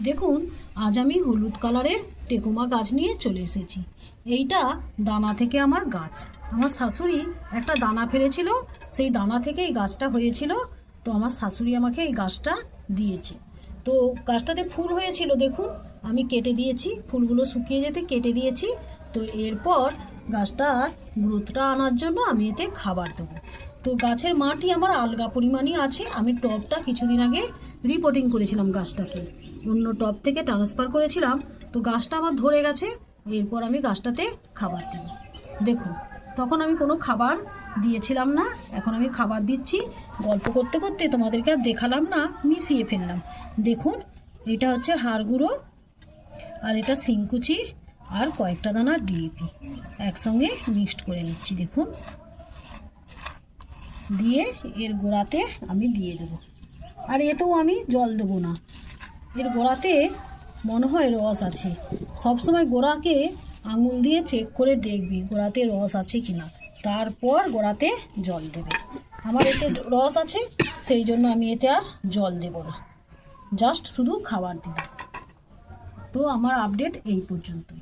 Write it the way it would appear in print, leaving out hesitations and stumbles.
দেখুন, আজ আমি হলুদ কালারের টেকোমা গাছ নিয়ে চলে এসেছি। এইটা দানা থেকে আমার গাছ। আমার শাশুড়ি একটা দানা ফেলেছিল, সেই দানা থেকে এই গাছটা হয়েছিল। তো আমার শাশুড়ি আমাকে এই গাছটা দিয়েছে। তো গাছটাতে ফুল হয়েছিল, দেখুন আমি কেটে দিয়েছি, ফুলগুলো শুকিয়ে যেতে কেটে দিয়েছি। তো এরপর গাছটার গ্রোথটা আনার জন্য আমি এতে খাবার দেবো। তো গাছের মাটি আমার আলগা পরিমাণই আছে। আমি টবটা কিছুদিন আগে রিপোর্টিং করেছিলাম, গাছটাকে অন্য টব থেকে ট্রান্সফার করেছিলাম। তো গাছটা আমার ধরে গেছে। এরপর আমি গাছটাতে খাবার দেব। দেখুন, তখন আমি কোনো খাবার দিয়েছিলাম না, এখন আমি খাবার দিচ্ছি। গল্প করতে করতে তোমাদেরকে আর দেখালাম না, মিশিয়ে ফেললাম। দেখুন, এটা হচ্ছে হাড় গুঁড়ো, আর এটা শিংকুচি, আর কয়েকটা দানা ডিএপি একসঙ্গে মিক্সড করে নিচ্ছি। দেখুন, দিয়ে এর গোড়াতে আমি দিয়ে দেবো। আর এতেও আমি জল দেবো না, এর গোড়াতে মনে হয় রস আছে। সবসময় গোড়াকে আঙুল দিয়ে চেক করে দেখবি গোড়াতে রস আছে কিনা, তারপর গোড়াতে জল দেবে। আমার এতে রস আছে, সেই জন্য আমি এতে আর জল দেব না, জাস্ট শুধু খাবার দিলাম। তো আমার আপডেট এই পর্যন্তই।